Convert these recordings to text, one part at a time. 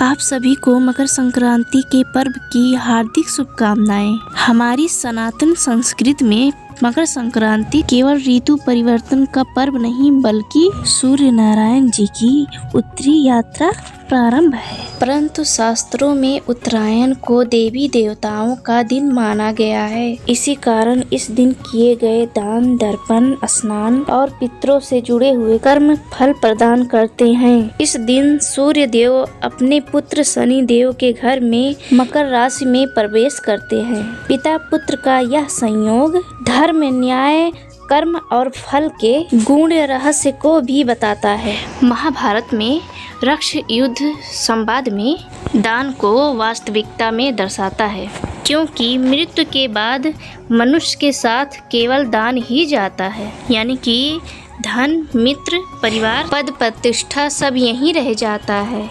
आप सभी को मकर संक्रांति के पर्व की हार्दिक शुभकामनाएं। हमारी सनातन संस्कृति में मकर संक्रांति केवल ऋतु परिवर्तन का पर्व नहीं बल्कि सूर्य नारायण जी की उत्तरी यात्रा प्रारंभ है। परंतु शास्त्रों में उत्तरायण को देवी देवताओं का दिन माना गया है। इसी कारण इस दिन किए गए दान, दर्पण, स्नान और पितरों से जुड़े हुए कर्म फल प्रदान करते हैं। इस दिन सूर्य देव अपने पुत्र शनि देव के घर में मकर राशि में प्रवेश करते हैं। पिता पुत्र का यह संयोग धर्म, न्याय, कर्म और फल के गूढ़ रहस्य को भी बताता है। महाभारत में रक्ष युद्ध संवाद में दान को वास्तविकता में दर्शाता है, क्योंकि मृत्यु के बाद मनुष्य के साथ केवल दान ही जाता है, यानी कि धन, मित्र, परिवार, पद प्रतिष्ठा सब यहीं रह जाता है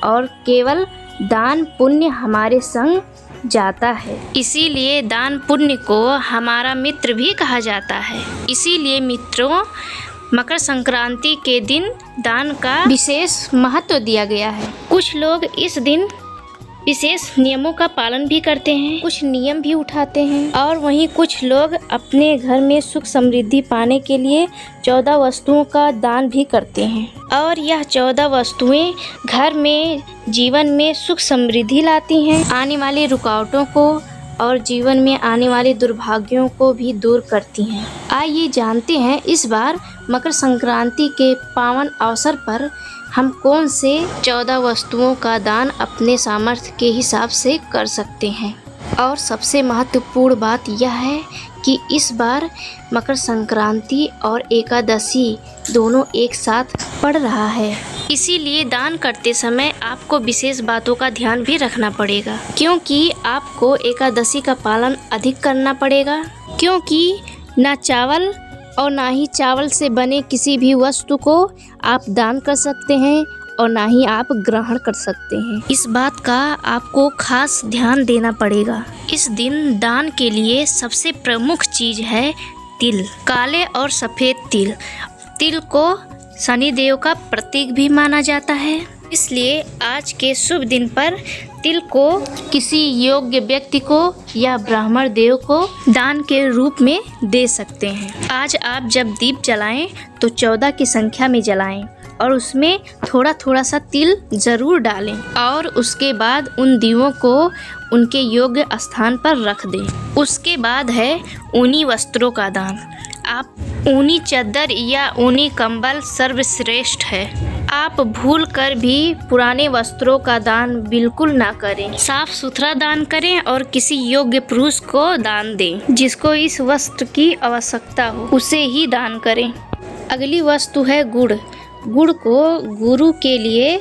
और केवल दान पुण्य हमारे संग जाता है। इसीलिए दान पुण्य को हमारा मित्र भी कहा जाता है। इसीलिए मित्रों, मकर संक्रांति के दिन दान का विशेष महत्व दिया गया है। कुछ लोग इस दिन विशेष नियमों का पालन भी करते हैं, कुछ नियम भी उठाते हैं और वहीं कुछ लोग अपने घर में सुख समृद्धि पाने के लिए 14 वस्तुओं का दान भी करते हैं और यह 14 वस्तुएं घर में जीवन में सुख समृद्धि लाती हैं, आने वाली रुकावटों को और जीवन में आने वाले दुर्भाग्यों को भी दूर करती हैं। आइए जानते हैं इस बार मकर संक्रांति के पावन अवसर पर हम कौन से 14 वस्तुओं का दान अपने सामर्थ्य के हिसाब से कर सकते हैं। और सबसे महत्वपूर्ण बात यह है कि इस बार मकर संक्रांति और एकादशी दोनों एक साथ पड़ रहा है। इसीलिए दान करते समय आपको विशेष बातों का ध्यान भी रखना पड़ेगा, क्योंकि आपको एकादशी का पालन अधिक करना पड़ेगा, क्योंकि ना चावल और ना ही चावल से बने किसी भी वस्तु को आप दान कर सकते हैं और ना ही आप ग्रहण कर सकते हैं। इस बात का आपको खास ध्यान देना पड़ेगा। इस दिन दान के लिए सबसे प्रमुख चीज है तिल, काले और सफ़ेद तिल। तिल को शनि देव का प्रतीक भी माना जाता है, इसलिए आज के शुभ दिन पर तिल को किसी योग्य व्यक्ति को या ब्राह्मण देव को दान के रूप में दे सकते हैं। आज आप जब दीप जलाएं तो 14 की संख्या में जलाएं और उसमें थोड़ा थोड़ा सा तिल ज़रूर डालें और उसके बाद उन दीवों को उनके योग्य स्थान पर रख दें। उसके बाद है ऊनी वस्त्रों का दान। आप ऊनी चादर या ऊनी कंबल सर्वश्रेष्ठ है। आप भूल कर भी पुराने वस्त्रों का दान बिल्कुल ना करें। साफ सुथरा दान करें और किसी योग्य पुरुष को दान दें। जिसको इस वस्त्र की आवश्यकता हो उसे ही दान करें। अगली वस्तु है गुड़। गुड़ को गुरु के लिए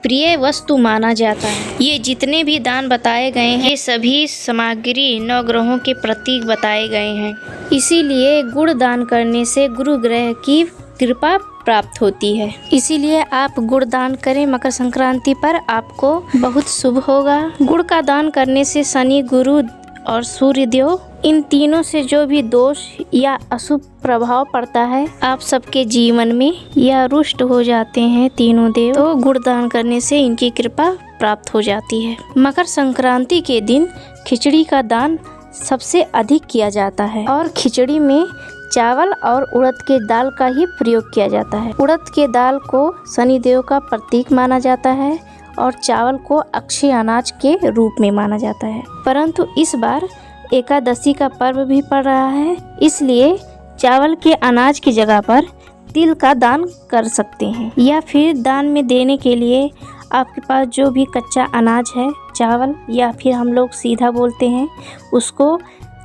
प्रिय वस्तु माना जाता है। ये जितने भी दान बताए गए हैं ये सभी सामग्री नवग्रहों के प्रतीक बताए गए हैं। इसीलिए गुड़ दान करने से गुरु ग्रह की कृपा प्राप्त होती है। इसीलिए आप गुड़ दान करें। मकर संक्रांति पर आपको बहुत शुभ होगा। गुड़ का दान करने से शनि, गुरु और सूर्य देव, इन तीनों से जो भी दोष या अशुभ प्रभाव पड़ता है आप सबके जीवन में या रुष्ट हो जाते हैं तीनों देव, तो गुड़ दान करने से इनकी कृपा प्राप्त हो जाती है। मकर संक्रांति के दिन खिचड़ी का दान सबसे अधिक किया जाता है और खिचड़ी में चावल और उड़द के दाल का ही प्रयोग किया जाता है। उड़द के दाल को शनि देव का प्रतीक माना जाता है और चावल को अक्षय अनाज के रूप में माना जाता है। परंतु इस बार एकादशी का पर्व भी पड़ रहा है, इसलिए चावल के अनाज की जगह पर तिल का दान कर सकते हैं। या फिर दान में देने के लिए आपके पास जो भी कच्चा अनाज है, चावल या फिर हम लोग सीधा बोलते हैं उसको,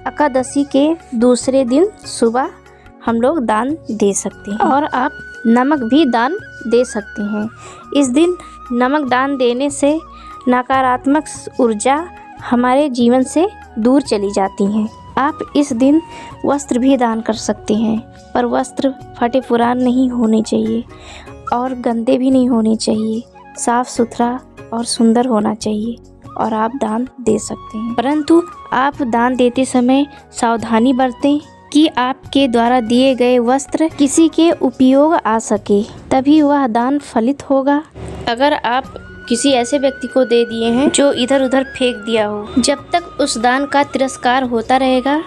एकादशी के दूसरे दिन सुबह हम लोग दान दे सकते हैं। और आप नमक भी दान दे सकते हैं। इस दिन नमक दान देने से नकारात्मक ऊर्जा हमारे जीवन से दूर चली जाती हैं। आप इस दिन वस्त्र भी दान कर सकते हैं, पर वस्त्र फटे पुराने नहीं होने चाहिए और गंदे भी नहीं होने चाहिए। साफ सुथरा और सुंदर होना चाहिए और आप दान दे सकते हैं। परंतु आप दान देते समय सावधानी बरतें कि आपके द्वारा दिए गए वस्त्र किसी के उपयोग आ सके, तभी वह दान फलित होगा। अगर आप किसी ऐसे व्यक्ति को दे दिए हैं जो इधर उधर फेंक दिया हो। जब तक उस दान का तिरस्कार होता रहेगा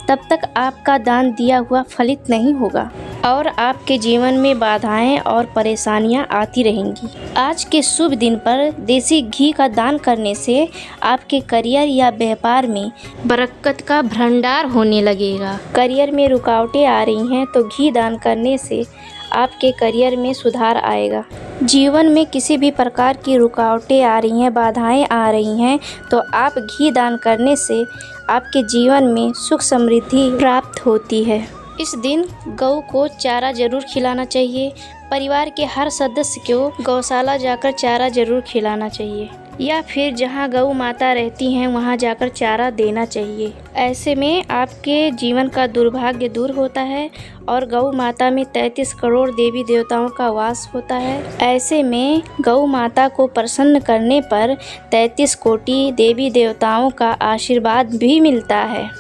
तब तक आपका दान दिया हुआ फलित नहीं होगा और आपके जीवन में बाधाएं और परेशानियां आती रहेंगी। आज के शुभ दिन पर देसी घी का दान करने से आपके करियर या व्यापार में बरकत का भंडार होने लगेगा। करियर में रुकावटें आ रही हैं तो घी दान करने से आपके करियर में सुधार आएगा। जीवन में किसी भी प्रकार की रुकावटें आ रही हैं, बाधाएं आ रही हैं तो आप घी दान करने से आपके जीवन में सुख समृद्धि प्राप्त होती है। इस दिन गौ को चारा जरूर खिलाना चाहिए। परिवार के हर सदस्य को गौशाला जाकर चारा जरूर खिलाना चाहिए या फिर जहां गौ माता रहती हैं वहां जाकर चारा देना चाहिए। ऐसे में आपके जीवन का दुर्भाग्य दूर होता है और गौ माता में 33 करोड़ देवी देवताओं का वास होता है। ऐसे में गौ माता को प्रसन्न करने पर 33 कोटि देवी देवताओं का आशीर्वाद भी मिलता है।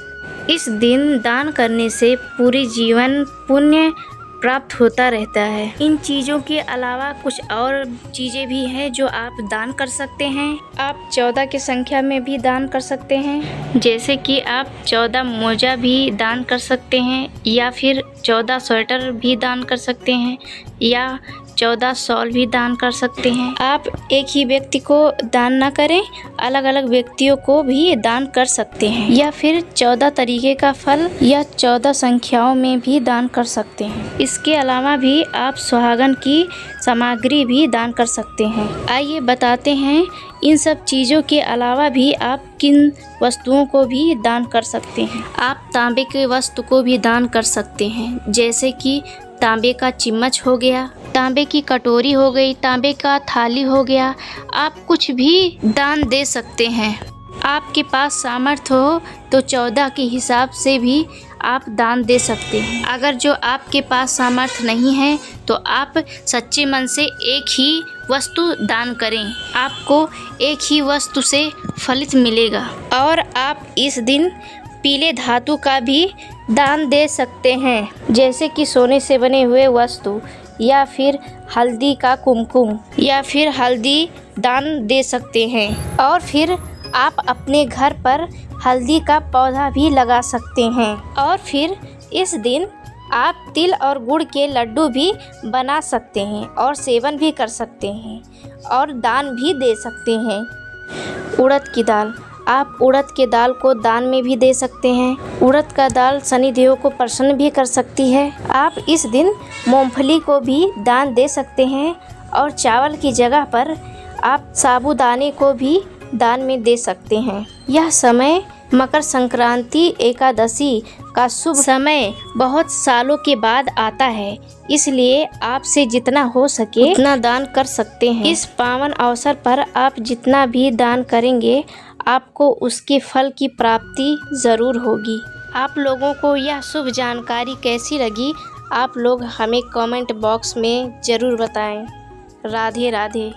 इस दिन दान करने से पूरी जीवन पुण्य प्राप्त होता रहता है। इन चीज़ों के अलावा कुछ और चीज़ें भी हैं जो आप दान कर सकते हैं। आप 14 की संख्या में भी दान कर सकते हैं, जैसे कि आप 14 मोजा भी दान कर सकते हैं या फिर 14 स्वेटर भी दान कर सकते हैं या 14 शॉल भी दान कर सकते हैं। आप एक ही व्यक्ति को दान ना करें, अलग अलग व्यक्तियों को भी दान कर सकते हैं या फिर 14 तरीके का फल या 14 संख्याओं में भी दान कर सकते हैं। इसके अलावा भी आप सुहागन की सामग्री भी दान कर सकते हैं। आइए बताते हैं इन सब चीज़ों के अलावा भी आप किन वस्तुओं को भी दान कर सकते हैं। आप तांबे के वस्तु को भी दान कर सकते हैं, जैसे कि तांबे का चम्मच हो गया, तांबे की कटोरी हो गई, तांबे का थाली हो गया। आप कुछ भी दान दे सकते हैं। आपके पास सामर्थ्य हो तो 14 के हिसाब से भी आप दान दे सकते हैं। अगर जो आपके पास सामर्थ्य नहीं है तो आप सच्चे मन से एक ही वस्तु दान करें, आपको एक ही वस्तु से फलित मिलेगा। और आप इस दिन पीले धातु का भी दान दे सकते हैं, जैसे कि सोने से बने हुए वस्तु या फिर हल्दी का कुमकुम या फिर हल्दी दान दे सकते हैं। और फिर आप अपने घर पर हल्दी का पौधा भी लगा सकते हैं। और फिर इस दिन आप तिल और गुड़ के लड्डू भी बना सकते हैं और सेवन भी कर सकते हैं और दान भी दे सकते हैं। उड़द की दाल, आप उड़द के दाल को दान में भी दे सकते हैं। उड़द का दाल शनिदेव को प्रसन्न भी कर सकती है। आप इस दिन मूंगफली को भी दान दे सकते हैं और चावल की जगह पर आप साबूदाने को भी दान में दे सकते हैं। यह समय मकर संक्रांति एकादशी का शुभ समय बहुत सालों के बाद आता है, इसलिए आपसे जितना हो सके उतना दान कर सकते हैं। इस पावन अवसर पर आप जितना भी दान करेंगे आपको उसके फल की प्राप्ति ज़रूर होगी। आप लोगों को यह शुभ जानकारी कैसी लगी, आप लोग हमें कमेंट बॉक्स में ज़रूर बताएं। राधे राधे।